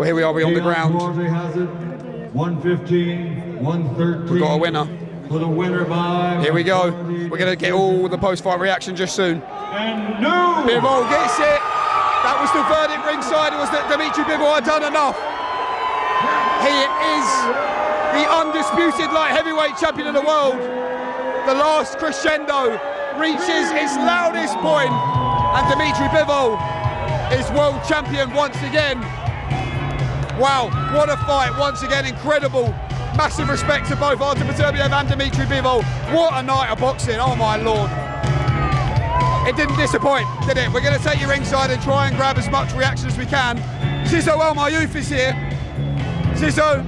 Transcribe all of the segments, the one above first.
Well, here we are, we're on the ground. 115, 113. We've got a winner. For the winner by... Here we go. We're going to get all the post-fight reaction just soon. And no! Bivol gets it. That was the verdict ringside. It was that Dmitry Bivol had done enough. He is the undisputed light heavyweight champion of the world. The last crescendo reaches its loudest point, and Dmitry Bivol is world champion once again. Wow, what a fight, once again, incredible. Massive respect to both Artur Beterbiev and Dmitry Bivol. What a night of boxing, oh my lord. It didn't disappoint, did it? We're going to take you ringside and try and grab as much reaction as we can. Chisora, my youth, is here. Chisora,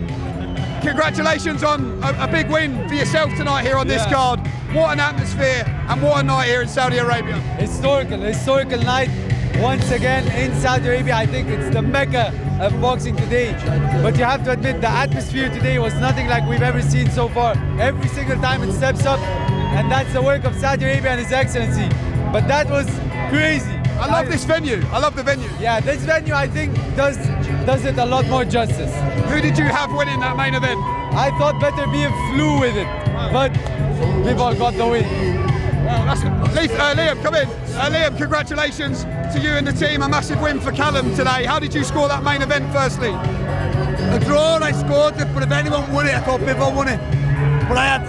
congratulations on a big win for yourself tonight here on this card. What an atmosphere and what a night here in Saudi Arabia. Historical night once again in Saudi Arabia. I think it's the mecca of boxing today. But you have to admit the atmosphere today was nothing like we've ever seen so far. Every single time it steps up, and that's the work of Saudi Arabia and His Excellency. But that was crazy. I love this venue. I love the venue. Yeah, this venue I think does it a lot more justice. Who did you have winning that main event? I thought Beterbiev flew with it, but Bivol got the win. Well, that's Liam, come in. Liam, congratulations to you and the team. A massive win for Callum today. How did you score that main event firstly? A draw, I scored it, but if anyone won it, I thought Bivol won it. But I had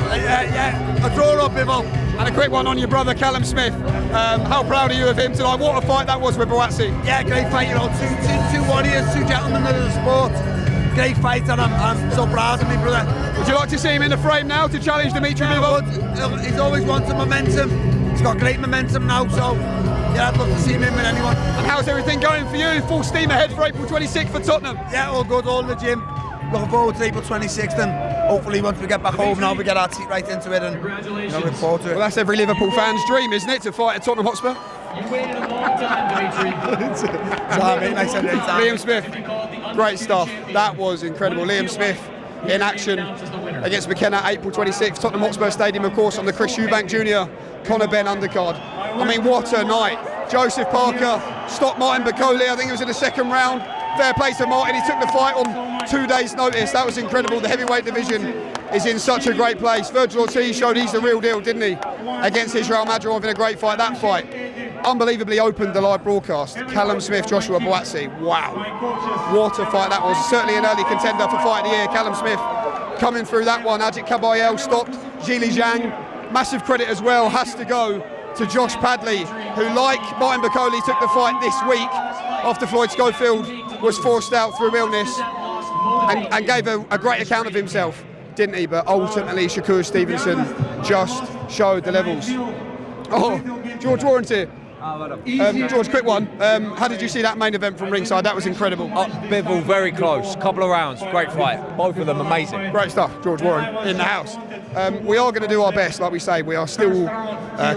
a draw on Bivol. And a quick one on your brother Callum Smith. How proud are you of him tonight? What a fight that was with Boatsi. Yeah, great fight, you know, two warriors, two gentlemen of the sport. Great fight, and I'm so proud of me, brother. Would you like to see him in the frame now to challenge Dmitry Bivol? He's always wanted momentum. He's got great momentum now, so yeah, I'd love to see him in with anyone. And how's everything going for you? Full steam ahead for April 26th for Tottenham? Yeah, all good, all in the gym. Looking forward to April 26th, and hopefully once we get back home now, we get our teeth right into it, and look forward to it. Well, that's every Liverpool fan's dream, isn't it, to fight at Tottenham Hotspur? You waited a long time, Dmitry. Liam Smith, great stuff. That was incredible. Liam Smith in action against McKenna, April 26th, Tottenham Hotspur Stadium, of course, on the Chris Eubank Jr. Conor Benn undercard. I mean, what a night. Joseph Parker stopped Martin Okolie, I think it was in the second round. Fair play to Martin, he took the fight on 2 days' notice. That was incredible. The heavyweight division is in such a great place. Virgil Ortiz showed he's the real deal, didn't he? Against Israel Madrimov in a great fight. That fight unbelievably opened the live broadcast. Callum Smith, Joshua Boatsi. Wow. What a fight that was. Certainly an early contender for fight of the year. Callum Smith coming through that one. Ajit Kabayel stopped Zhili Zhang. Massive credit as well has to go to Josh Padley, who, like Martin Okolie, took the fight this week after Floyd Schofield was forced out through illness and gave a great account of himself, didn't he? But ultimately, Shakur Stevenson just showed the levels. Oh, George Warrington. George, quick one. How did you see that main event from ringside? That was incredible. Bivol, very close. Couple of rounds, great fight. Both of them amazing. Great stuff, George Warren in the house. We are going to do our best, like we say. We are still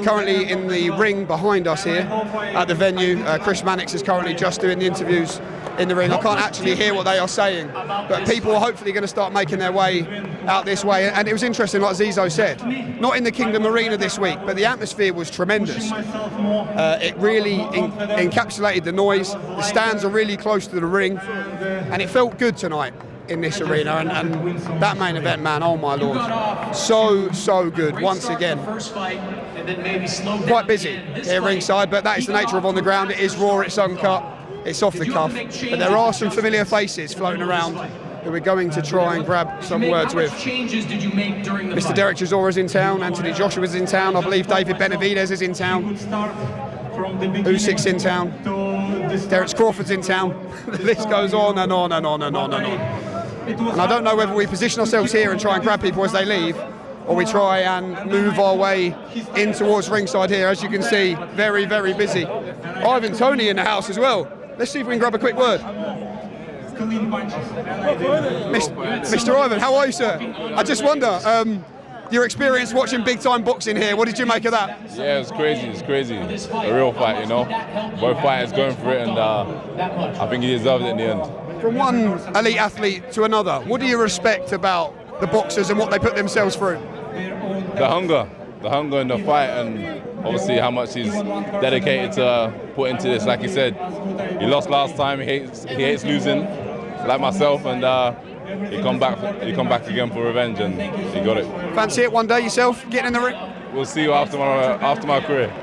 currently in the ring behind us here at the venue. Chris Mannix is currently just doing the interviews in the ring. I can't actually hear what they are saying, but people are hopefully going to start making their way out this way. And it was interesting, like Zizo said, not in the Kingdom Arena this week, but the atmosphere was tremendous. It really encapsulated the noise. The stands are really close to the ring, and it felt good tonight in this arena. And that main event, man, oh my lord, so good once again. Quite busy here ringside, but that is the nature of on the ground. It is raw, it's uncut, it's off the cuff, but there are some familiar faces floating around who we're going to try and grab some words with. Mr. Derek Chisora's in town, Anthony Joshua's in town, I believe David Benavidez is in town, Usyk's in town, Derek Crawford's in town. The list goes on and on and on and on and on. And I don't know whether we position ourselves here and try and grab people as they leave, or we try and move our way in towards ringside here. As you can see, very, very busy. Ivan Toney in the house as well. Let's see if we can grab a quick word. Mr. Ivan, how are you, sir? I just wonder, your experience watching big-time boxing here, what did you make of that? Yeah, it's crazy. A real fight, you know. Both fighters going for it, and I think he deserves it in the end. From one elite athlete to another, what do you respect about the boxers and what they put themselves through? The hunger in the fight, and obviously how much he's dedicated to put into this. Like he said, he lost last time, he hates losing, like myself, and he come back again for revenge, and he got it. Fancy it one day yourself, getting in the ring? We'll see you after my career.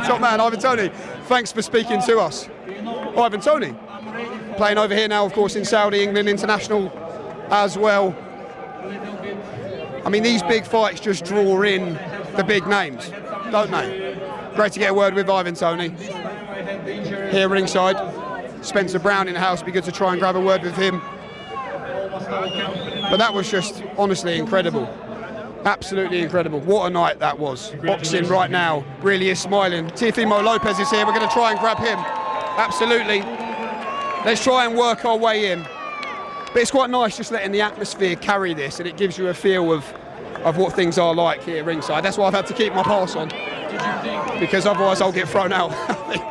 Top man, Ivan Toney, thanks for speaking to us. Ivan Toney, playing over here now, of course, in Saudi, England International as well. I mean, these big fights just draw in the big names, don't they? Great to get a word with Ivan Toney here ringside. Spencer Brown in the house, be good to try and grab a word with him. But that was just honestly incredible. Absolutely incredible. What a night that was. Boxing right now really is smiling. Teofimo Lopez is here. We're going to try and grab him. Absolutely. Let's try and work our way in. But it's quite nice just letting the atmosphere carry this, and it gives you a feel of what things are like here ringside. That's why I've had to keep my pass on, because otherwise I'll get thrown out, I think.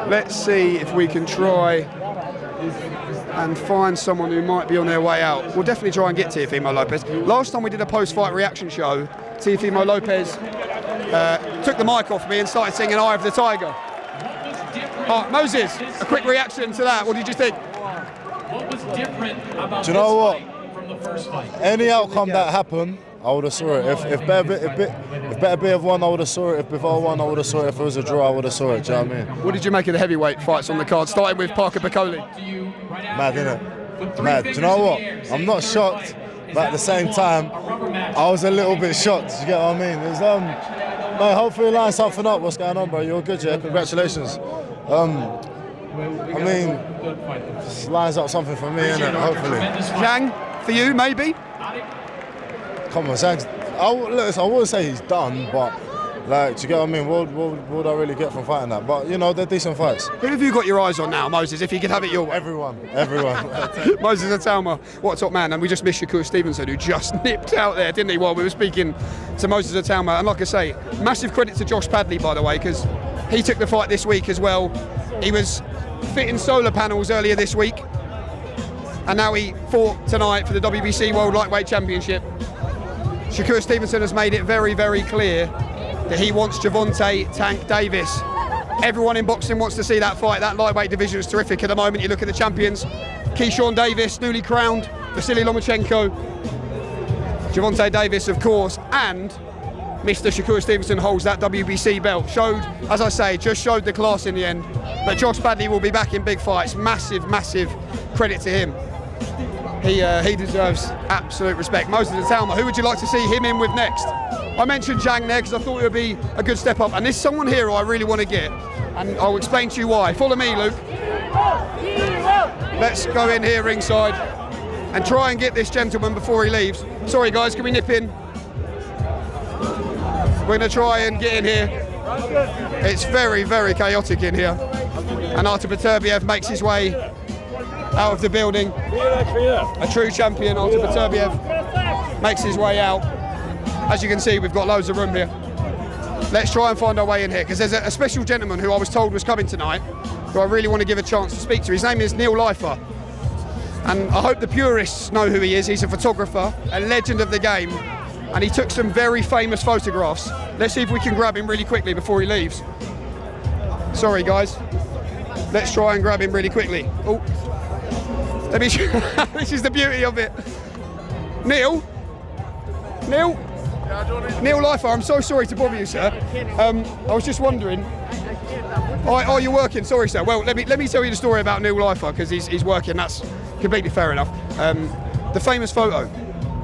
Let's see if we can try and find someone who might be on their way out. We'll definitely try and get Teofimo Lopez. Last time we did a post-fight reaction show, Teofimo Lopez took the mic off me and started singing Eye of the Tiger. Moses, a quick reaction to that. What did you think? What was different about Do you know what? from the first fight? Any outcome that happened, I would have saw it. If Beterbiev won, I would have saw it. If Bivol won, I would have saw it. If it was a draw, I would have saw it. Do you know what I mean? What did you make of the heavyweight fights on the card, starting with Artur Beterbiev? Mad, innit? Mad. Do you know what? I'm not shocked, but at the same time, I was a little bit shocked. Do you get what I mean? It was, no, hopefully line something up. What's going on, bro? You're good, yeah? Congratulations. I mean, just lines up something for me, innit? Hopefully. Zhang, for you, maybe? Come on, Zhang's. I wouldn't say he's done, but like, do you get what I mean? What would I really get from fighting that? But you know, they're decent fights. Who have you got your eyes on now, Moses? If you could have it your way. Everyone. Moses Itauma, what a top man. And we just missed Shakur Stevenson, who just nipped out there, didn't he, while we were speaking to Moses Itauma. And like I say, massive credit to Josh Padley, by the way, because he took the fight this week as well. He was fitting solar panels earlier this week, and now he fought tonight for the WBC World Lightweight Championship. Shakur Stevenson has made it very, very clear that he wants Gervonta Tank Davis. Everyone in boxing wants to see that fight. That lightweight division is terrific at the moment. You look at the champions, Keyshawn Davis, newly crowned, Vasily Lomachenko, Gervonta Davis, of course, and Mr. Shakur Stevenson holds that WBC belt. Showed, as I say, just showed the class in the end. But Josh Padley will be back in big fights. Massive, massive credit to him. He deserves absolute respect. Moses Itauma, who would you like to see him in with next? I mentioned Zhang there because I thought it would be a good step up. And there's someone here who I really want to get, and I'll explain to you why. Follow me, Luke. Let's go in here ringside and try and get this gentleman before he leaves. Sorry guys, can we nip in? We're going to try and get in here. It's very, very chaotic in here. And Artur Beterbiev makes his way out of the building. A true champion, Artur Beterbiev, makes his way out. As you can see, we've got loads of room here. Let's try and find our way in here, because there's a special gentleman who I was told was coming tonight, who I really want to give a chance to speak to. His name is Neil Leifer. And I hope the purists know who he is. He's a photographer, a legend of the game, and he took some very famous photographs. Let's see if we can grab him really quickly before he leaves. Sorry guys. Let's try and grab him really quickly. Oh, let me show. This is the beauty of it. Neil Leifer, I'm so sorry to bother you, sir. I was just wondering. Oh, you're working. Sorry, sir. Well, let me tell you the story about Neil Leifer, because he's working. That's completely fair enough. The famous photo.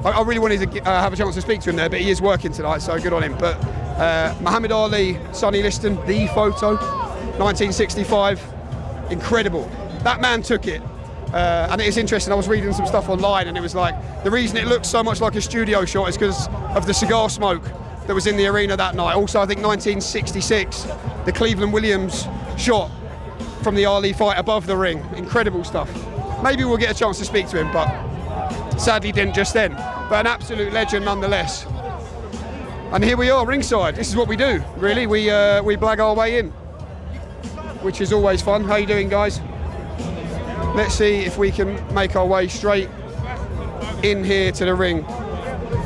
I really wanted to have a chance to speak to him there, but he is working tonight, so good on him. But Muhammad Ali, Sonny Liston, the photo, 1965, incredible. That man took it. And it is interesting, I was reading some stuff online, and it was like, the reason it looks so much like a studio shot is because of the cigar smoke that was in the arena that night. Also, I think 1966, the Cleveland Williams shot from the Ali fight above the ring. Incredible stuff. Maybe we'll get a chance to speak to him, but sadly didn't just then. But an absolute legend nonetheless. And here we are, ringside. This is what we do, really. We blag our way in, which is always fun. How you doing, guys? Let's see if we can make our way straight in here to the ring.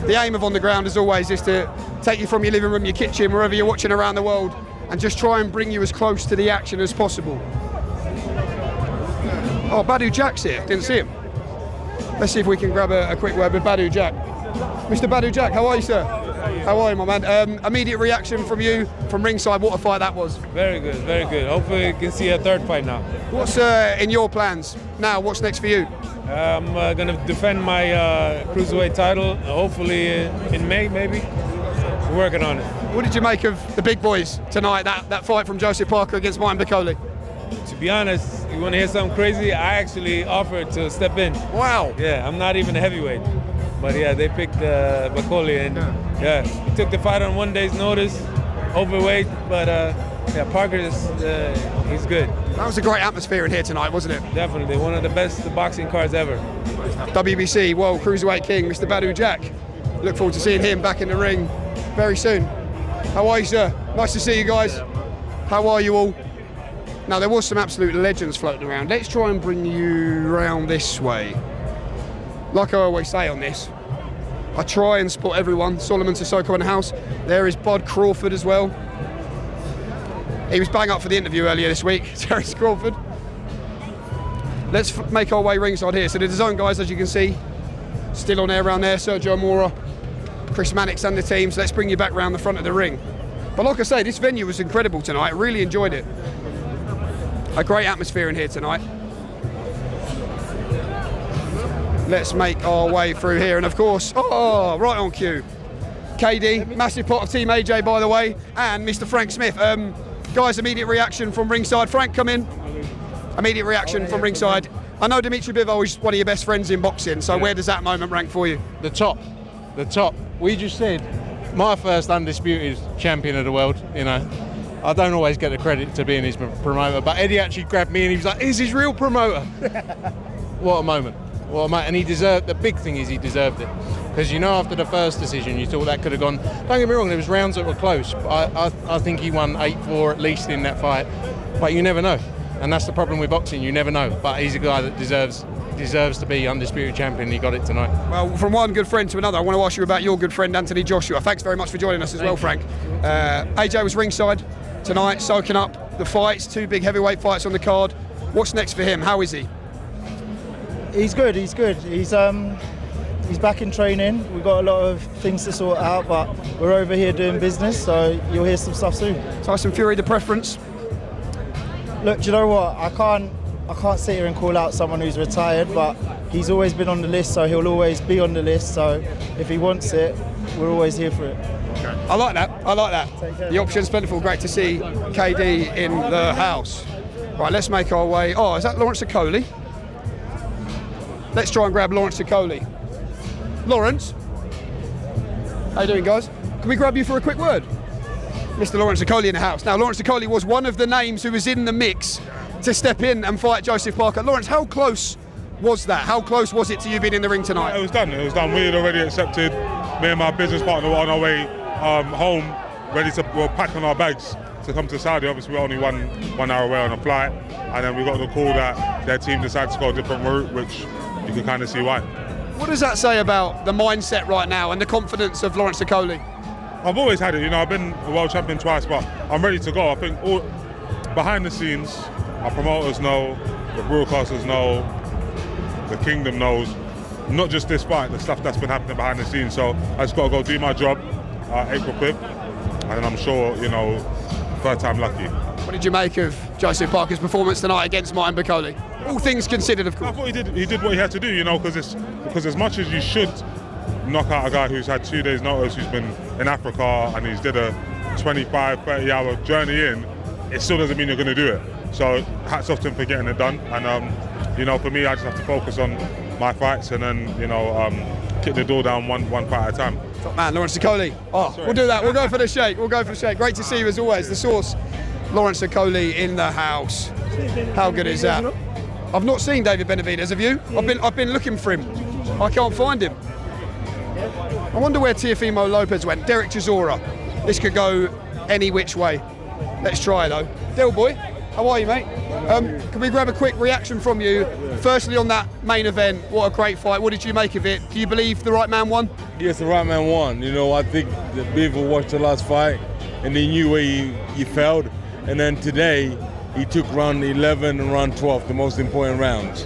The aim of On the Ground, as always, is to take you from your living room, your kitchen, wherever you're watching around the world, and just try and bring you as close to the action as possible. Oh, Badou Jack's here. Didn't see him. Let's see if we can grab a quick word with Badou Jack. Mr. Badou Jack, how are you, sir? How are you, my man? Immediate reaction from you, from ringside. What a fight that was. Very good, very good. Hopefully we can see a third fight now. What's in your plans now? What's next for you? I'm going to defend my cruiserweight title, hopefully in May, maybe. We're working on it. What did you make of the big boys tonight, that fight from Joseph Parker against Martin Okolie? To be honest, you want to hear something crazy? I actually offered to step in. Wow. Yeah, I'm not even a heavyweight. But yeah, they picked Okolie, and yeah, he took the fight on 1 day's notice, overweight, but yeah, Parker is he's good. That was a great atmosphere in here tonight, wasn't it? Definitely, one of the best boxing cards ever. WBC World Cruiserweight King, Mr. Badou Jack. Look forward to seeing him back in the ring very soon. How are you, sir? Nice to see you guys. How are you all? Now, there was some absolute legends floating around. Let's try and bring you round this way. Like I always say on this, I try and spot everyone. Solomon Sissoko in the house. There is Bud Crawford as well. He was bang up for the interview earlier this week, Terence Crawford. Let's make our way ringside here. So the DAZN guys, as you can see, still on air around there. Sergio Mora, Chris Mannix and the team. So let's bring you back round the front of the ring. But like I say, this venue was incredible tonight. I really enjoyed it. A great atmosphere in here tonight. Let's make our way through here, and of course, oh, right on cue, KD, massive pot of Team AJ, by the way, and Mr. Frank Smith. Guys, immediate reaction from ringside. Frank, come in. Immediate reaction from ringside. I know Dmitry Bivol is one of your best friends in boxing, so where does that moment rank for you? The top. We just said, my first undisputed champion of the world, you know. I don't always get the credit to being his promoter, but Eddie actually grabbed me and he was like, he's his real promoter. What a moment. And he deserved, the big thing is he deserved it. Because you know, after the first decision, you thought that could have gone, don't get me wrong, there was rounds that were close, but I think he won 8-4 at least in that fight. But you never know. And that's the problem with boxing, you never know. But he's a guy that deserves to be undisputed champion. He got it tonight. Well, from one good friend to another, I want to ask you about your good friend Anthony Joshua. Thanks very much for joining us as well, Frank. AJ was ringside tonight, soaking up the fights, 2 big heavyweight fights on the card. What's next for him? How is he? He's good. He's back in training. We've got a lot of things to sort out, but we're over here doing business, so you'll hear some stuff soon. Tyson Fury, the preference? Look, do you know what? I can't sit here and call out someone who's retired, but he's always been on the list, so he'll always be on the list. So if he wants it, we're always here for it. I like that. The option's plentiful. Great to see KD in the house. Right, let's make our way. Oh, is that Lawrence Okolie? Let's try and grab Lawrence Okolie. Lawrence, how you doing, guys? Can we grab you for a quick word? Mr. Lawrence Okolie in the house. Now, Lawrence Okolie was one of the names who was in the mix to step in and fight Joseph Parker. Lawrence, how close was that? How close was it to you being in the ring tonight? It was done. We had already accepted. Me and my business partner were on our way home, we're packing our bags to come to Saudi. Obviously, we're only one hour away on a flight, and then we got the call that their team decided to go a different route, which you can kind of see why. What does that say about the mindset right now and the confidence of Lawrence Okolie? I've always had it, you know, I've been a world champion twice, but I'm ready to go. I think all behind the scenes, our promoters know, the broadcasters know, the kingdom knows, not just this fight, the stuff that's been happening behind the scenes. So I just got to go do my job, April 5th, and then I'm sure, you know, third time lucky. What did you make of Joseph Parker's performance tonight against Martin Okolie? All things considered, of course. I thought he did what he had to do, you know, because as much as you should knock out a guy who's had 2 days notice, who's been in Africa and he's did a 25, 30 hour journey in, it still doesn't mean you're going to do it. So hats off to him for getting it done. And, you know, for me, I just have to focus on my fights and then, you know, kick the door down one fight at a time. Top man, Lawrence Okolie. Oh, we'll do that. We'll go for the shake. Great to see you as always. The source, Lawrence Okolie in the house. How good is that? I've not seen David Benavidez, have you? I've been looking for him. I can't find him. I wonder where Teofimo Lopez went. Derek Chisora. This could go any which way. Let's try though. Del boy, how are you, mate? Can we grab a quick reaction from you? Firstly, on that main event, what a great fight. What did you make of it? Do you believe the right man won? Yes, the right man won. You know, I think that Bivol watched the last fight and he knew where he failed. And then today, he took round 11 and round 12, the most important rounds,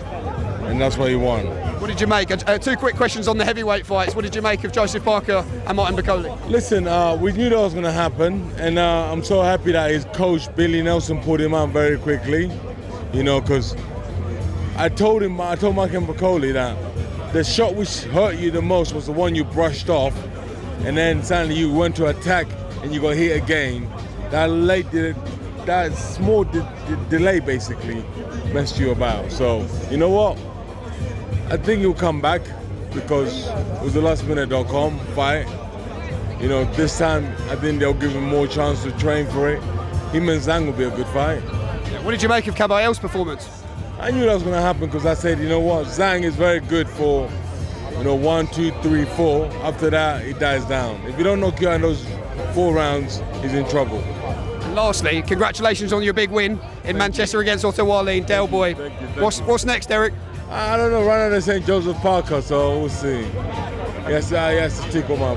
and that's why he won. What did you make? Two quick questions on the heavyweight fights. What did you make of Joseph Parker and Martin Okolie? Listen, we knew that was going to happen, and I'm so happy that his coach, Billy Nelson, put him out very quickly, you know, because I told Martin Okolie that the shot which hurt you the most was the one you brushed off, and then suddenly you went to attack and you got hit again. That small delay basically messed you about. So, you know what? I think he'll come back because it was the lastminute.com fight. You know, this time I think they'll give him more chance to train for it. Him and Zhang will be a good fight. What did you make of Caballero's performance? I knew that was going to happen because I said, you know what, Zhang is very good for, 1, 2, 3, 4. After that, he dies down. If you don't knock you out in those 4 rounds, he's in trouble. And lastly, congratulations on your big win in Manchester against Okolie, Del Boy. What's next, Derek? I don't know, right now they're saying Joseph Parker, so we'll see. Yes, he has to tickle my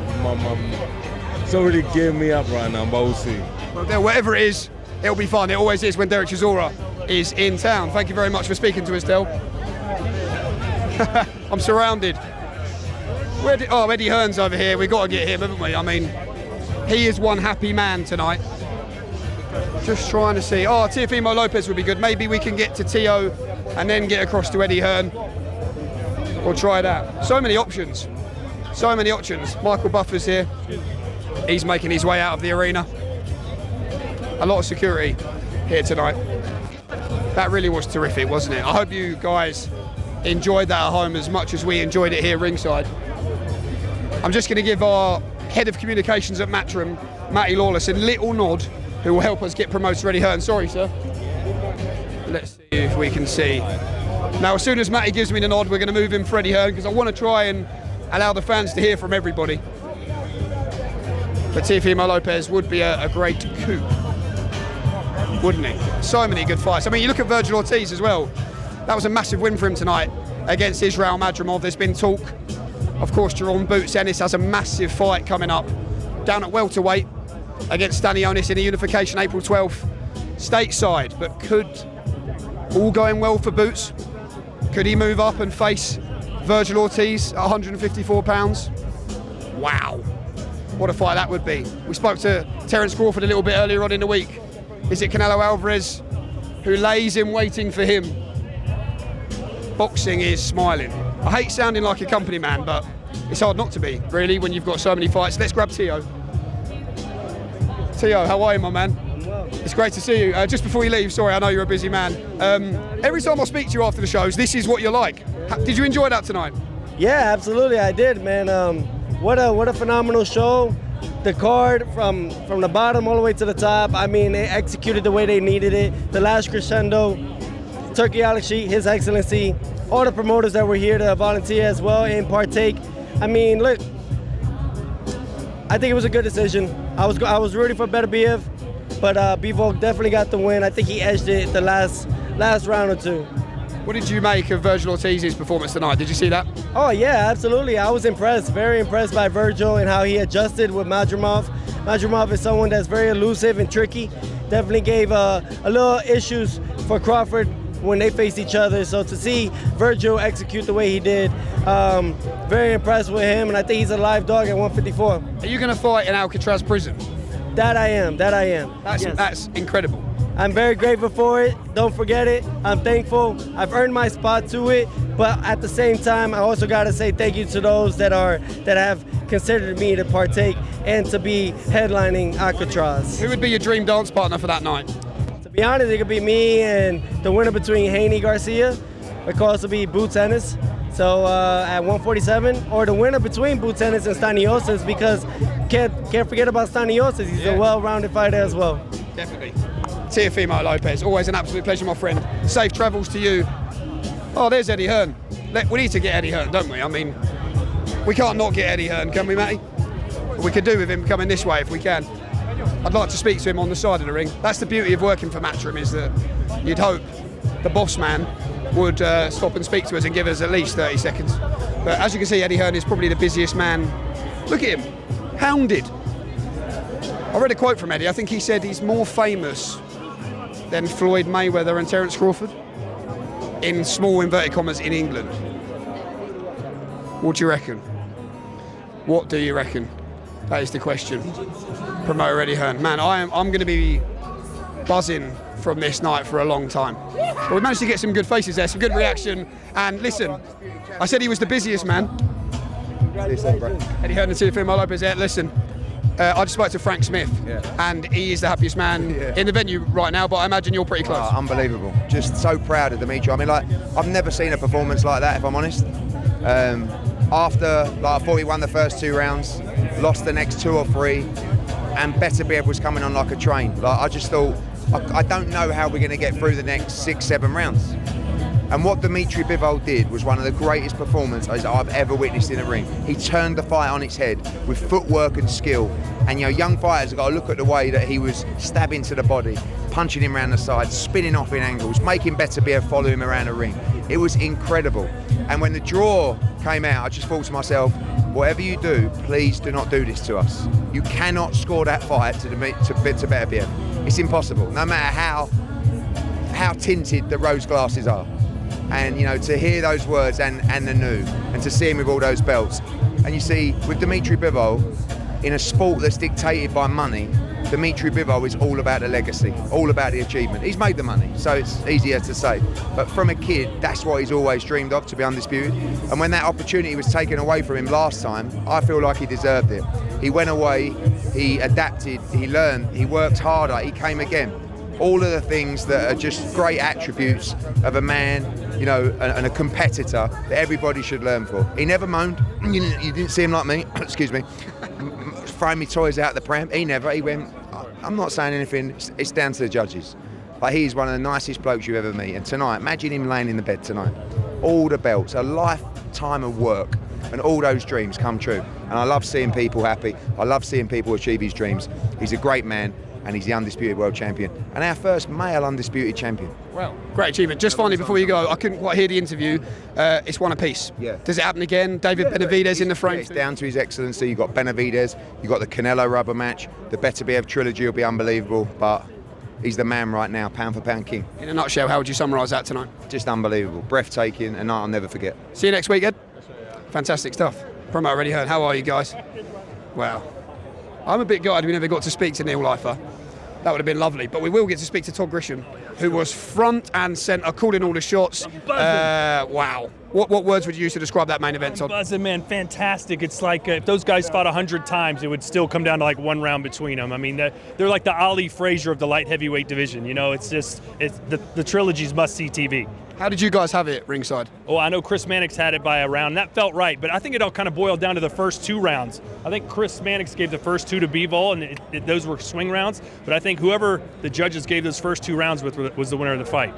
it's already giving me up right now, but we'll see. Well, Del, whatever it is, it'll be fun. It always is when Derek Chisora is in town. Thank you very much for speaking to us, Del. I'm surrounded. Eddie Hearn's over here. We've got to get him, haven't we? I mean, he is one happy man tonight. Just trying to see. Teofimo Lopez would be good. Maybe we can get to Teo and then get across to Eddie Hearn. We'll try that. So many options. So many options. Michael Buffer's here. He's making his way out of the arena. A lot of security here tonight. That really was terrific, wasn't it? I hope you guys enjoyed that at home as much as we enjoyed it here ringside. I'm just going to give our head of communications at Matchroom, Matty Lawless, a little nod who will help us get promoted to Eddie Hearn. Sorry, sir. Let's see if we can see. Now, as soon as Matty gives me the nod, we're going to move in for Eddie Hearn because I want to try and allow the fans to hear from everybody. But Teofimo Lopez would be a great coup, wouldn't he? So many good fights. I mean, you look at Virgil Ortiz as well. That was a massive win for him tonight against Israel Madrimov. There's been talk. Of course, Jerome Boots Ennis has a massive fight coming up down at welterweight against Stanionis in a unification April 12th stateside. But could, all going well for Boots, could he move up and face Virgil Ortiz at 154 pounds? Wow, what a fight that would be. We spoke to Terence Crawford a little bit earlier on in the week. Is it Canelo Alvarez who lays in waiting for him? Boxing is smiling. I hate sounding like a company man, but it's hard not to be, really, when you've got so many fights. Let's grab Teo. Teo, how are you, my man? Well. It's great to see you. Just before you leave, sorry, I know you're a busy man. Every time I speak to you after the shows, this is what you're like. Did you enjoy that tonight? Yeah, absolutely, I did, man. What a phenomenal show. The card from the bottom all the way to the top. I mean, they executed the way they needed it. The last crescendo, Turkey Alexi, His Excellency, all the promoters that were here to volunteer as well and partake. I mean, look, I think it was a good decision. I was rooting for Beterbiev, but Bivol definitely got the win. I think he edged it the last round or two. What did you make of Virgil Ortiz's performance tonight? Did you see that? Oh yeah, absolutely. I was impressed, very impressed by Virgil and how he adjusted with Madrimov. Madrimov is someone that's very elusive and tricky. Definitely gave a little issues for Crawford when they faced each other. So to see Virgil execute the way he did, very impressed with him, and I think he's a live dog at 154. Are you going to fight in Alcatraz prison? That I am. That's incredible. I'm very grateful for it. Don't forget it. I'm thankful. I've earned my spot to it, but at the same time, I also got to say thank you to those that have considered me to partake and to be headlining Alcatraz. Who would be your dream dance partner for that night? To be honest, it could be me and the winner between Haney Garcia. It could also be Boots Ennis. So at 147, or the winner between Boots Ennis and Stanionis, because can't forget about Stanionis. He's a well-rounded fighter as well. Definitely. Teofimo Lopez, always an absolute pleasure, my friend. Safe travels to you. Oh, there's Eddie Hearn. We need to get Eddie Hearn, don't we? I mean, we can't not get Eddie Hearn, can we, Matty? We could do with him coming this way if we can. I'd like to speak to him on the side of the ring. That's the beauty of working for Matchroom, is that you'd hope the boss man would stop and speak to us and give us at least 30 seconds. But as you can see, Eddie Hearn is probably the busiest man. Look at him, hounded. I read a quote from Eddie. I think he said he's more famous than Floyd Mayweather and Terence Crawford? In small inverted commas, in England. What do you reckon? What do you reckon? That is the question. Promoter Eddie Hearn. Man, I'm going to be buzzing from this night for a long time. But we managed to get some good faces there, some good reaction. And listen, I said he was the busiest man. Eddie Hearn and Teofimo Lopez. Yeah, listen, I just spoke to Frank Smith, and he is the happiest man in the venue right now, but I imagine you're pretty close. Unbelievable. Just so proud of Dmitry. I mean, like, I've never seen a performance like that, if I'm honest. After, like, I thought he won the first 2 rounds, lost the next 2 or 3, and Beterbiev was coming on like a train. Like, I just thought, I don't know how we're going to get through the next 6, 7 rounds. And what Dmitry Bivol did was one of the greatest performances I've ever witnessed in a ring. He turned the fight on its head with footwork and skill. And, you know, young fighters have got to look at the way that he was stabbing to the body, punching him around the side, spinning off in angles, making Beterbiev follow him around the ring. It was incredible. And when the draw came out, I just thought to myself, whatever you do, please do not do this to us. You cannot score that fight to Beterbiev. It's impossible, no matter how tinted the rose glasses are. And, you know, to hear those words and the new, and to see him with all those belts. And you see, with Dmitry Bivol, in a sport that's dictated by money, Dmitry Bivol is all about the legacy, all about the achievement. He's made the money, so it's easier to say. But from a kid, that's what he's always dreamed of, to be undisputed. And when that opportunity was taken away from him last time, I feel like he deserved it. He went away, he adapted, he learned, he worked harder, he came again. All of the things that are just great attributes of a man, you know, and a competitor that everybody should learn for. He never moaned. You didn't see him like me, excuse me, throwing me toys out the pram. He went, I'm not saying anything, it's down to the judges. But he's one of the nicest blokes you ever meet. And tonight, imagine him laying in the bed tonight. All the belts, a lifetime of work, and all those dreams come true. And I love seeing people happy. I love seeing people achieve his dreams. He's a great man, and he's the undisputed world champion. And our first male undisputed champion. Well, great achievement. Just finally, before you go, I couldn't quite hear the interview. It's one apiece. Yeah. Does it happen again? David Benavidez in the frame? Yeah, it's down to his excellency. You've got Benavidez, you've got the Canelo rubber match. The Beterbiev trilogy will be unbelievable, but he's the man right now, pound for pound king. In a nutshell, how would you summarise that tonight? Just unbelievable, breathtaking, and I'll never forget. See you next week, Ed. Fantastic stuff. Promoter Eddie Hearn, how are you guys? Wow. I'm a bit gutted we never got to speak to Neil Leifer. That would have been lovely, but we will get to speak to Todd Grisham, who was front and centre, calling all the shots. Wow. What words would you use to describe that main event, Todd? Buzzing, man, fantastic. It's like if those guys fought 100 times, it would still come down to like 1 round between them. I mean, they're like the Ali Frazier of the light heavyweight division. You know, it's the trilogy's must-see TV. How did you guys have it ringside? Oh, I know Chris Mannix had it by a round. That felt right, but I think it all kind of boiled down to the first 2 rounds. I think Chris Mannix gave the first 2 to Bivol, and those were swing rounds. But I think whoever the judges gave those first 2 rounds with was the winner of the fight.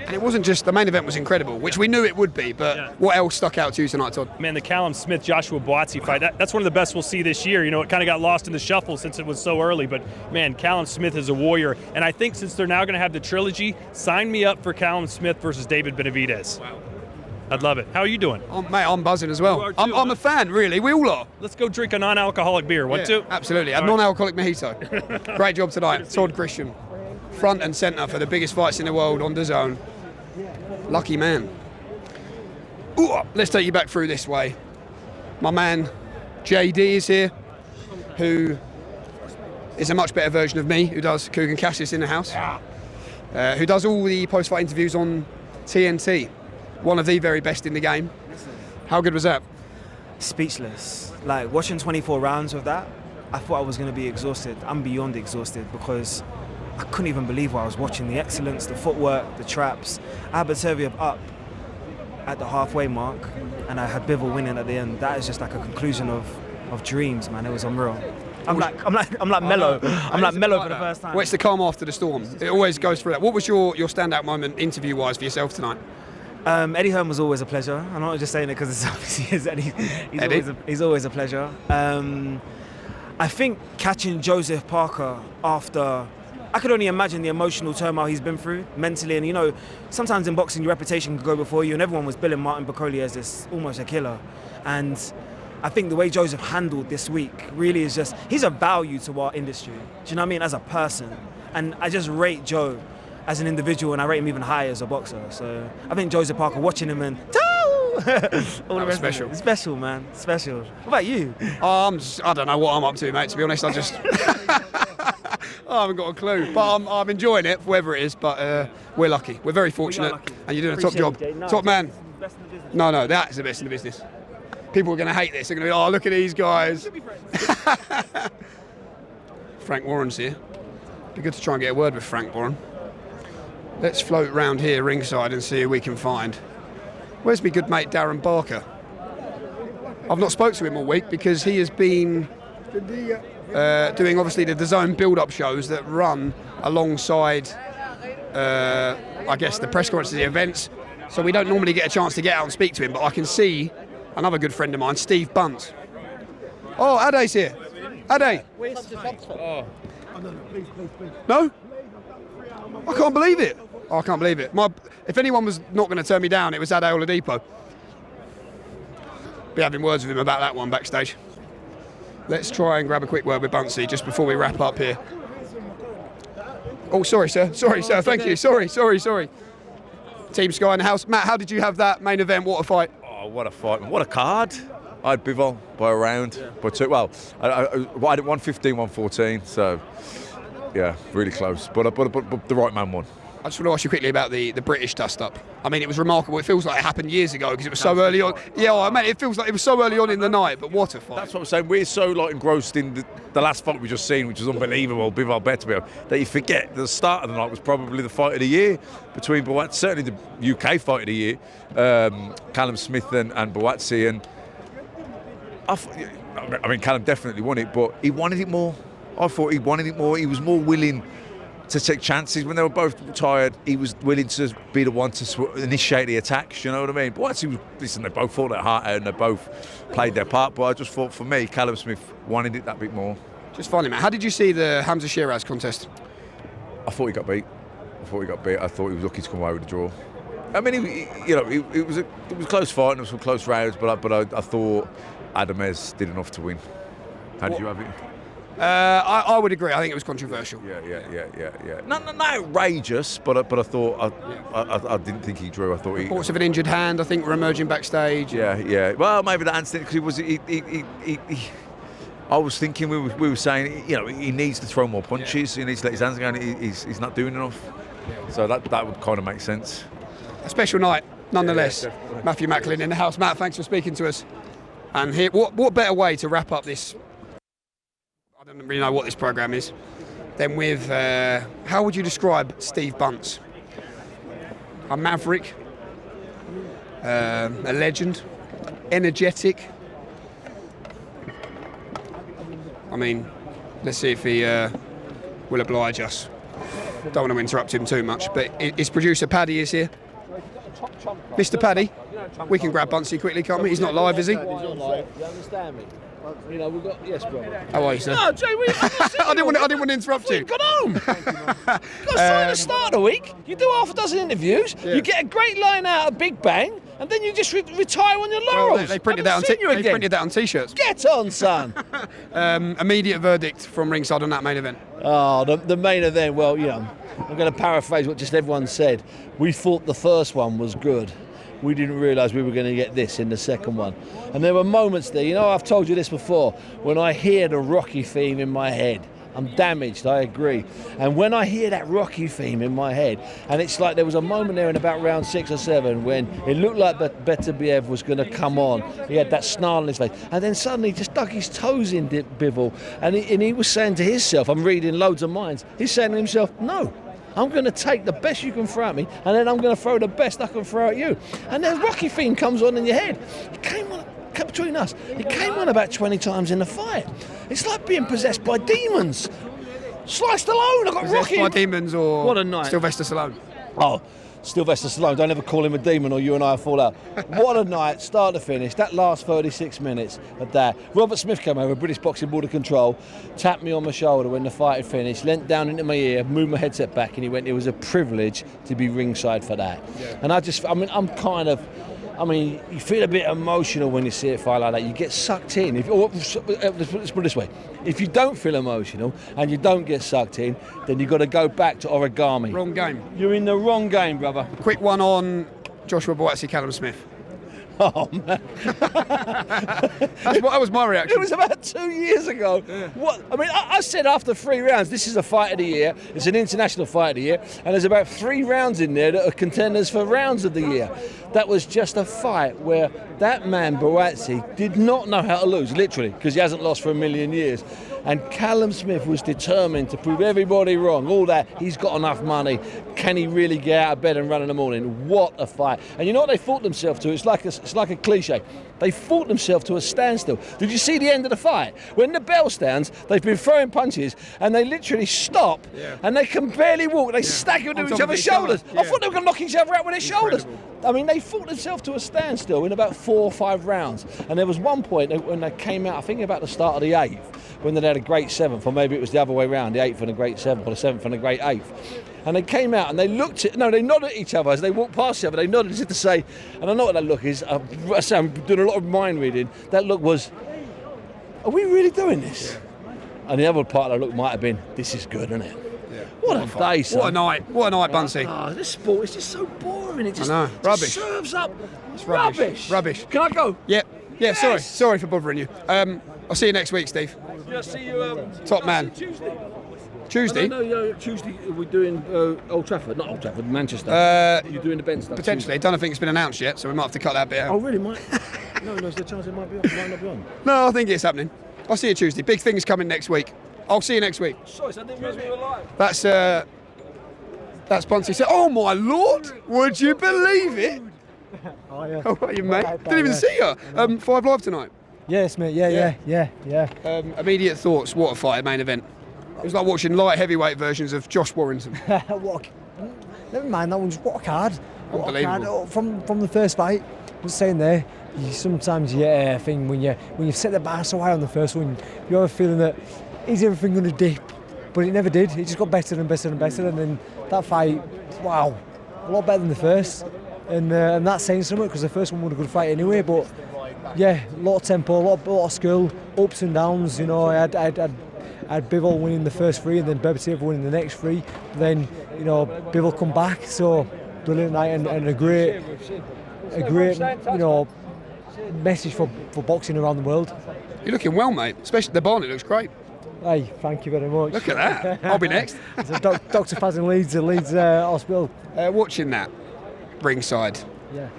And it wasn't just, the main event was incredible, which we knew it would be, but What else stuck out to you tonight, Todd? Man, the Callum Smith-Joshua Boazzi fight, that's one of the best we'll see this year. You know, it kind of got lost in the shuffle since it was so early, but man, Callum Smith is a warrior. And I think since they're now going to have the trilogy, sign me up for Callum Smith versus David Benavidez. Wow. I'd love it. How are you doing? Mate, I'm buzzing as well. I'm a fan, really. We all are. Let's go drink a non-alcoholic beer. Want to? Absolutely. A non-alcoholic mojito. Great job tonight. Todd Grisham, front and centre for the biggest fights in the world on DAZN. Lucky man. Ooh, let's take you back through this way. My man JD is here, who is a much better version of me, who does Kugan Cassius in the house, who does all the post-fight interviews on TNT. One of the very best in the game. How good was that? Speechless. Like, watching 24 rounds of that, I thought I was going to be exhausted. I'm beyond exhausted because I couldn't even believe what I was watching. The excellence, the footwork, the traps. I had Beterbiev up at the halfway mark, and I had Bivol winning at the end. That is just like a conclusion of dreams, man. It was unreal. I'm like mellow. I'm like mellow for the first time. Well, it's the calm after the storm. It always goes through that. What was your standout moment interview-wise for yourself tonight? Eddie Hearn was always a pleasure. I'm not just saying it because it's obviously Eddie. He's always a pleasure. I think catching Joseph Parker after, I could only imagine the emotional turmoil he's been through mentally, and you know, sometimes in boxing your reputation can go before you, and everyone was billing Martin Okolie as this almost a killer. And I think the way Joseph handled this week really is just, he's a value to our industry. Do you know what I mean? As a person. And I just rate Joe as an individual, and I rate him even higher as a boxer. So I think Joseph Parker, watching him and all the rest special. It's special, man. Special. What about you? I don't know what I'm up to, mate. To be honest, I just I haven't got a clue. But I'm enjoying it, whoever it is. But we're lucky. We're very fortunate, and you're doing a top job. Top man. No, that is the best in the business. People are going to hate this. They're going to be, oh, look at these guys. Frank Warren's here. Be good to try and get a word with Frank Warren. Let's float round here ringside and see who we can find. Where's my good mate Darren Barker? I've not spoke to him all week because he has been doing obviously the DAZN build-up shows that run alongside, I guess, the press conferences, the events. So we don't normally get a chance to get out and speak to him, but I can see another good friend of mine, Steve Bunce. Oh, Ade's here. Ade. Oh. No? I can't believe it. Oh, I can't believe it. If anyone was not going to turn me down, it was Ade Oladipo. Be having words with him about that one backstage. Let's try and grab a quick word with Buncey just before we wrap up here. Oh, sorry, sir. Sorry, sir. Thank you. Sorry. Team Sky in the house. Matt, how did you have that main event? What a fight. Oh, what a fight. What a card. I had Bivol by a round. By two. Well, I had 115, 114. So, yeah, really close. But the right man won. I just want to ask you quickly about the British dust-up. I mean, it was remarkable. It feels like it happened years ago because it was so early on. Yeah, I mean, it feels like it was so early on in the night, but what a fight. That's what I'm saying. We're so engrossed in the last fight we just seen, which was unbelievable, Bivol Beterbiev, that you forget the start of the night was probably the fight of the year between Buatsi, certainly the UK fight of the year, Callum Smith and Buatsi. And I mean, Callum definitely won it, but he wanted it more. I thought he wanted it more. He was more willing to take chances. When they were both tired, he was willing to be the one to initiate the attacks, you know what I mean? But actually, listen, they both fought their heart out and they both played their part, but I just thought, for me, Callum Smith wanted it that bit more. Just finally, man, how did you see the Hamza Shiraz contest? I thought he got beat. I thought he was lucky to come away with a draw. I mean, it was a close fight and there was some close rounds, but I thought Adamez did enough to win. How did you have it? I would agree. I think it was controversial. Yeah. Not outrageous, but I thought I didn't think he drew. I thought reports of an injured hand, I think, were emerging backstage. Yeah. Well, maybe the hand stick because I was thinking we were saying he needs to throw more punches. He needs to let his hands go. And he's not doing enough. So that would kind of make sense. A special night, nonetheless. Yeah, Matthew Macklin in the house. Matt, thanks for speaking to us. And here, what better way to wrap up this? I don't really know what this programme is. Then with, how would you describe Steve Bunce? A maverick, a legend, energetic. I mean, let's see if he will oblige us. Don't want to interrupt him too much, but his producer Paddy is here. Mr. Paddy, we can grab Buncey quickly, can't we? He's not live, is he? He's not live. You understand me? You know, we've got... Yes, brother. How are you, sir? No, Jay, I didn't want to interrupt you. Got home. Because trying to start the week, you do half a dozen interviews, you get a great line out of Big Bang, and then you just retire on your laurels. Well, they printed that on T-shirts. Get on, son. Immediate verdict from ringside on that main event. Oh, the main event, well, I'm going to paraphrase what just everyone said. We thought the first one was good. We didn't realise we were going to get this in the second one. And there were moments there, I've told you this before, when I hear the Rocky theme in my head, I'm damaged, I agree. And when I hear that Rocky theme in my head, and it's like there was a moment there in about round 6 or 7 when it looked like Beterbiev was going to come on. He had that snarl in his face. And then suddenly he just dug his toes in Bivol. And he was saying to himself, I'm reading loads of minds, he's saying to himself, no. I'm going to take the best you can throw at me, and then I'm going to throw the best I can throw at you. And the Rocky theme comes on in your head. It came on, between us, it came on about 20 times in the fight. It's like being possessed by demons. Sliced alone, I got possessed Rocky. By demons or what a night. Sylvester Stallone? Oh, Sylvester Stallone, don't ever call him a demon or you and I fall out. What a night, start to finish. That last 36 minutes of that. Robert Smith came over, British Boxing Board of Control, tapped me on my shoulder when the fight had finished, leant down into my ear, moved my headset back, and he went, it was a privilege to be ringside for that. Yeah. And I'm kind of, I mean, you feel a bit emotional when you see a fight like that. You get sucked in. Let's put it this way. If you don't feel emotional and you don't get sucked in, then you've got to go back to origami. Wrong game. You're in the wrong game, brother. Quick one on Joshua Boyatsi, Callum Smith. Oh, man. That was my reaction. It was about 2 years ago. Yeah. What? I mean, I said after 3 rounds, this is a fight of the year. It's an international fight of the year. And there's about 3 rounds in there that are contenders for rounds of the year. That was just a fight where that man, Boyatsi, did not know how to lose, literally, because he hasn't lost for a million years. And Callum Smith was determined to prove everybody wrong. All that, he's got enough money. Can he really get out of bed and run in the morning? What a fight. And you know what they fought themselves to? It's like a cliche. They fought themselves to a standstill. Did you see the end of the fight? When the bell stands, they've been throwing punches and they literally stop and they can barely walk. They stagger to each other's shoulders. I thought they were going to knock each other out with their shoulders. I mean, they fought themselves to a standstill in about 4 or 5 rounds. And there was one point when they came out, I think about the start of the 8th, when they had a great 7th, or maybe it was the other way around, the 8th and a great 7th, or the 7th and a great 8th. And they came out and they they nodded at each other as they walked past each other. They nodded as if to say, and I know what that look is. I'm doing a lot of mind reading. That look was, are we really doing this? And the other part of the look might have been, this is good, isn't it? Yeah. What a day, son. What a night. What a night, Buncey. Oh, this sport is just so boring. It just, I know. Rubbish. Just serves up It's rubbish. Rubbish. Can I go? Yeah. Yeah, Yes. sorry for bothering you. I'll see you next week, Steve. Yeah, see you. Top man. Tuesday? No, Tuesday we're doing Old Trafford, not Old Trafford, Manchester. You're doing the bench stuff. Potentially. I don't think it's been announced yet, so we might have to cut that bit out. Oh, really? No, there's a chance it might be on. Might not be on. No, I think it's happening. I'll see you Tuesday. Big things coming next week. I'll see you next week. Sorry, I didn't realise we were live. That's Bunce. He said, "Oh my lord, would you believe it?" Oh yeah. How are you, mate? Didn't even see you. 5 Live tonight. Yes, mate. Yeah. Immediate thoughts. What a fight, main event. It was like watching light heavyweight versions of Josh Warrington. Never mind that one. Just what a card. Unbelievable. From the first fight, I was saying there. Sometimes you get a thing when you set the bar so high on the first one, you have a feeling that is everything going to dip, but it never did. It just got better and better and better, and then that fight, wow, a lot better than the first, and that's saying something because the first one was a good fight anyway. But yeah, a lot of tempo, a lot of skill, ups and downs. You know, I had Bivol winning the first 3 and then Beterbiev winning the next 3. Then Bivol come back, so brilliant night and a great message for boxing around the world. You're looking well, mate. Especially the bonnet looks great. Hey, thank you very much. Look at that. I'll be next. So Dr. Faz in Leeds Hospital. Watching that ringside,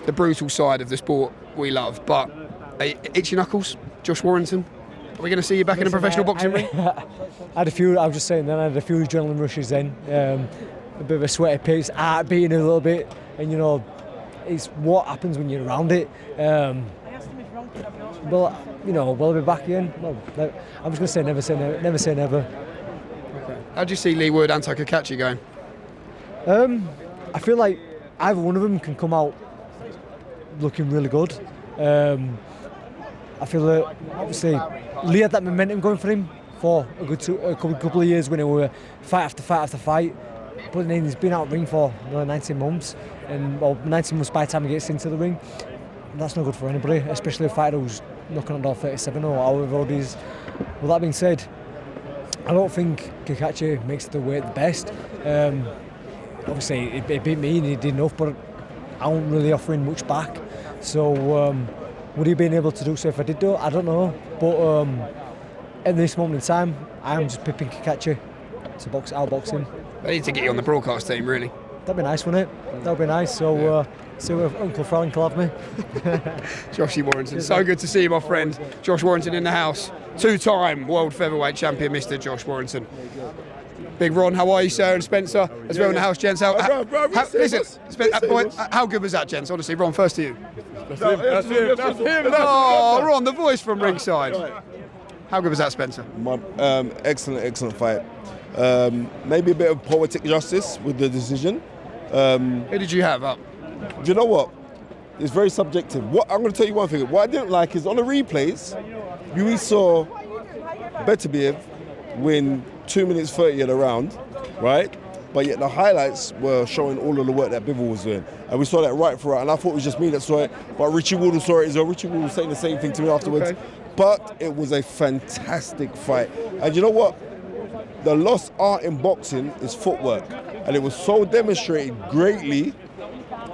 the brutal side of the sport we love, but itchy knuckles, Josh Warrington. Are we going to see you back in a professional boxing ring? I had a few. I was just saying then. I had a few adrenaline rushes then. A bit of a sweaty pace, heart beating a little bit, and it's what happens when you're around it. Well, will I be back again? Well, I'm just going to say never say never. Okay. How do you see Lee Wood and Takakachi going? I feel like either one of them can come out looking really good. I feel that obviously Lee had that momentum going for him for a couple of years when it were fight after fight after fight. But then he's been out of the ring for 19 months, and 19 months by the time he gets into the ring. That's not good for anybody, especially a fighter who's knocking on door 37 or however old he is. With that being said, I don't think Kakachi makes the weight the best. Obviously, he beat me and he did enough, but I wasn't really offering much back. So, would he have been able to do so if I did do it? I don't know. But at this moment in time, I am just pipping Kakachi to outbox him. They need to get you on the broadcast team, really. That'd be nice, wouldn't it? That'd be nice. So, see if Uncle Frank will have me. Joshy Warrington, so good to see you, my friend. Josh Warrington in the house. 2-time world featherweight champion, Mr. Josh Warrington. Big Ron, how are you, sir? And Spencer, as well in the house, gents. How good was that, gents? Honestly, Ron, first to you. That's him. Oh, Ron, the voice from ringside. How good was that, Spencer? Excellent fight. Maybe a bit of poetic justice with the decision. Who did you have up? Do you know what? It's very subjective. I'm going to tell you one thing. What I didn't like is on the replays, we saw Beterbiev win 2 minutes 30 of the round, right? but yet the highlights were showing all of the work that Bivol was doing. And we saw that right throughout, and I thought it was just me that saw it, but Richie Wardle saw it as well. Richie Wardle was saying the same thing to me afterwards. Okay. But it was a fantastic fight. And you know what? The lost art in boxing is footwork. And it was so demonstrated greatly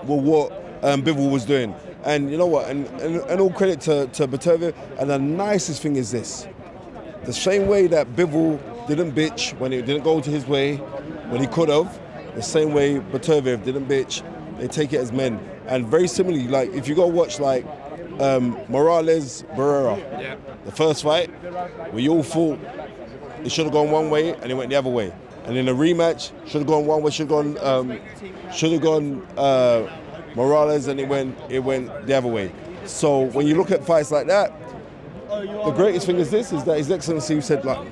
with what Bivol was doing. And you know what? And all credit to Beterbiev. And the nicest thing is this. The same way that Bivol didn't bitch when it didn't go to his way, when he could have, the same way Beterbiev didn't bitch, they take it as men. And very similarly, like if you go watch like Morales Barrera, the first fight, we all thought it should have gone one way and it went the other way. And in a rematch, should have gone one way, should have gone Morales, and it went the other way. So when you look at fights like that, the greatest thing is this: is that His Excellency said, like,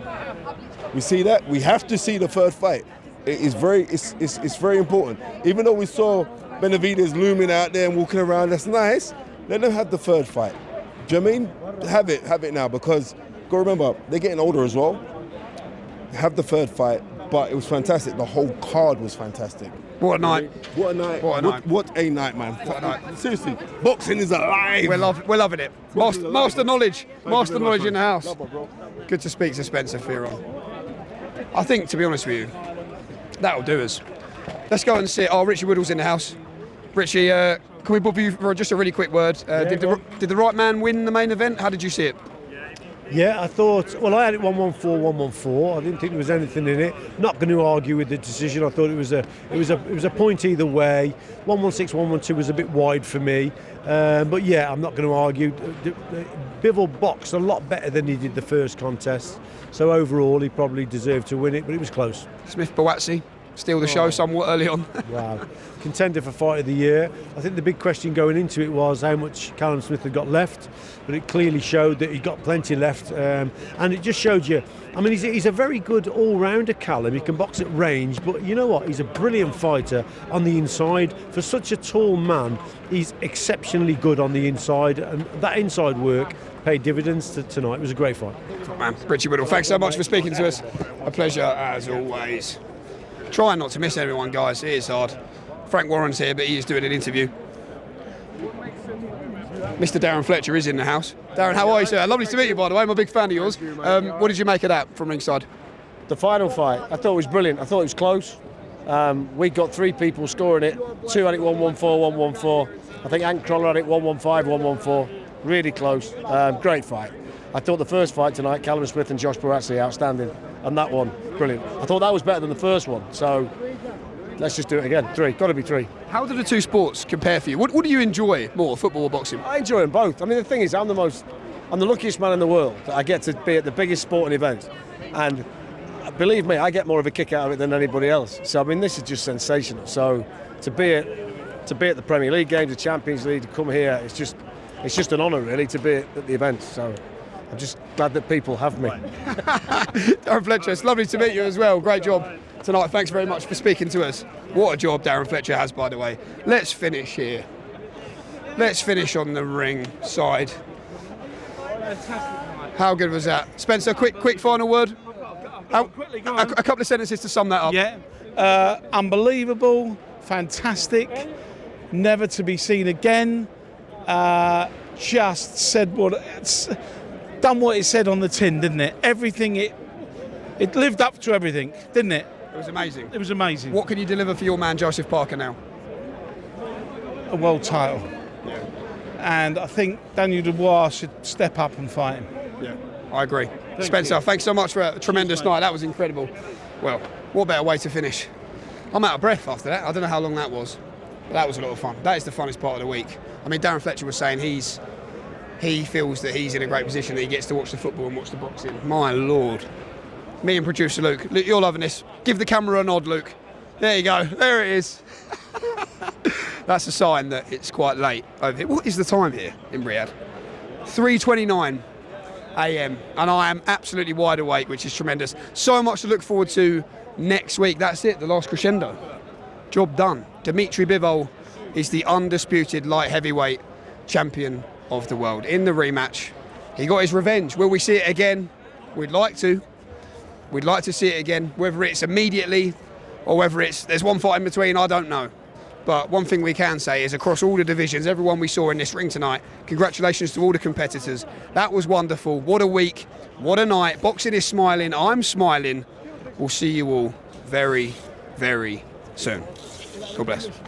we see that we have to see the third fight. It is it's very important. Even though we saw Benavidez looming out there and walking around, that's nice. Let them have the third fight. Do you know what I mean? Have it now, because go remember, they're getting older as well. Have the third fight, but it was fantastic. The whole card was fantastic. What a night. What a night. What a night. What a night, man. What a night. Seriously, boxing is alive. We're loving it. Master knowledge. Master knowledge in the house. Good to speak to Spencer Fearon. I think, to be honest with you, that'll do us. Let's go and sit. Oh, Richie Woodall's in the house. Richie, can we bother you for just a really quick word? Did the right man win the main event? How did you see it? Yeah, I thought, well, I had it 1-1-4, 1-1-4. I didn't think there was anything in it. Not going to argue with the decision. I thought it was a point either way. 1-1-6, 1-1-2 was a bit wide for me. But yeah, I'm not going to argue. Bivol boxed a lot better than he did the first contest. So overall, he probably deserved to win it, but it was close. Smith Bawatsi steal the show somewhat early on. Wow. Contender for Fight of the Year. I think the big question going into it was how much Callum Smith had got left, but it clearly showed that he got plenty left, and it just showed you, I mean, he's a very good all-rounder, Callum. He can box at range, but you know what? He's a brilliant fighter on the inside. For such a tall man, he's exceptionally good on the inside, and that inside work paid dividends tonight. It was a great fight. Top man. Richie Woodall, thanks so much for speaking to us. A pleasure, as always. Try not to miss everyone, guys. It is hard. Frank Warren's here, but he is doing an interview. Mr. Darren Fletcher is in the house. Darren, how are you, sir? Lovely to meet you, by the way. I'm a big fan of yours. What did you make of that from ringside? The final fight, I thought it was brilliant. I thought it was close. We got three people scoring it. Two had it 1-1-4, 1-1-4. I think Ant Crawler had it 1-1-5, 1-1-4. Really close. Great fight. I thought the first fight tonight, Callum Smith and Josh Bawatsi, outstanding. And that one, brilliant. I thought that was better than the first one. So let's just do it again. Three, got to be three. How do the two sports compare for you? What do you enjoy more, football or boxing? I enjoy them both. I mean, the thing is, I'm the luckiest man in the world that I get to be at the biggest sporting event. And believe me, I get more of a kick out of it than anybody else. So, I mean, this is just sensational. So to be at the Premier League games, the Champions League, to come here, it's just an honour, really, to be at the event. So I'm just glad that people have me. Darren Fletcher, it's lovely to meet you as well. Great job tonight. Thanks very much for speaking to us. What a job Darren Fletcher has, by the way. Let's finish here. Let's finish on the ring side. How good was that? Spencer, quick final word. A couple of sentences to sum that up. Yeah. Unbelievable. Fantastic. Never to be seen again. Just said done what it said on the tin, didn't it? Everything, it lived up to everything, didn't it? It was amazing. It was amazing. What can you deliver for your man Joseph Parker now? A world title. Yeah. And I think Daniel Dubois should step up and fight him. Yeah, I agree. Spencer, thanks so much for a tremendous night. That was incredible. Well, what better way to finish? I'm out of breath after that. I don't know how long that was, but that was a lot of fun. That is the funnest part of the week. I mean, Darren Fletcher was saying he feels that he's in a great position, that he gets to watch the football and watch the boxing. My Lord. Me and producer Luke, you're loving this. Give the camera a nod, Luke. There you go. There it is. That's a sign that it's quite late over here. What is the time here in Riyadh? 3:29 a.m. And I am absolutely wide awake, which is tremendous. So much to look forward to next week. That's it, the last crescendo. Job done. Dmitry Bivol is the undisputed light heavyweight champion of the world. In the rematch, he got his revenge. Will we see it again? We'd like to. We'd like to see it again, whether it's immediately or whether there's one fight in between, I don't know. But one thing we can say is across all the divisions, everyone we saw in this ring tonight, congratulations to all the competitors. That was wonderful. What a week, what a night. Boxing is smiling, I'm smiling. We'll see you all very, very soon. God bless.